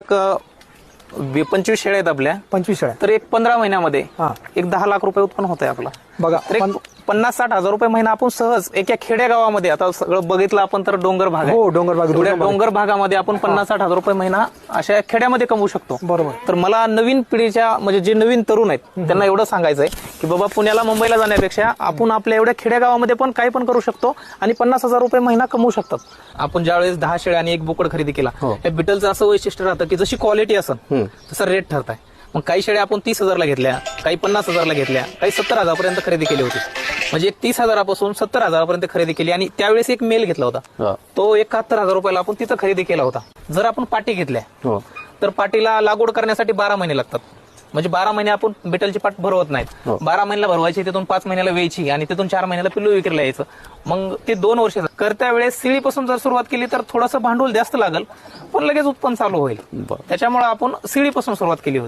25 शेळ्या आहेत आपल्या. 25 शेळ्या. तर एक 15 महिन्यामध्ये हा. एक 10 लाख रुपये उत्पन्न होत आहे आपला. बघा तर एक 50-60 हजार रुपये महिना आपण सहज एका खेडेगावामध्ये, आता सगळं बघितलं आपण तर डोंगर भाग आहे. हो, डोंगर भाग, एवढ्या डोंगर भागामध्ये आपण 50-60 हजार रुपये महिना अशा खेड्यामध्ये कमवू शकतो. बरोबर. तर मला नवीन पिढीच्या म्हणजे जे नवीन तरुण आहेत त्यांना एवढं सांगायचं आहे की बाबा पुण्याला मुंबईला जाण्यापेक्षा आपण आपल्या एवढ्या खेडेगावामध्ये पण काही पण करू शकतो आणि 50,000 रुपये महिना कमवू शकतात. आपण ज्यावेळेस 10 शेळ्या आणि एक बोकड खरेदी केला, या बिटलचं असं वैशिष्ट्य राहतं की जशी क्वालिटी असेल तसं रेट ठरत आहे. मग काही शेळ्या आपण 30,000ला घेतल्या, काही 50,000ला घेतल्या, काही 70,000 पर्यंत खरेदी केली होती. म्हणजे एक 30,000पासून 70,000 पर्यंत खरेदी केली. आणि त्यावेळेस एक मेल घेतला होता, तो 71,000 रुपयाला आपण तिथं खरेदी केला होता. जर आपण पाटी घेतल्या तर पाटीला लागवड करण्यासाठी 12 महिने लागतात. म्हणजे 12 महिने आपण बिटलची पाट भरवत नाहीत. 12 महिन्याला भरवायची, तिथून 5 महिन्याला वेयची आणि तिथून 4 महिन्याला पिल्लू विक्रीला यायचं. मग ते 2 वर्ष करत्या वेळेस सिळीपासून जर सुरुवात केली तर थोडंसं भांडवल जास्त लागेल, पण लगेच उत्पन्न चालू होईल. त्याच्यामुळे आपण सिळीपासून सुरुवात केली होती.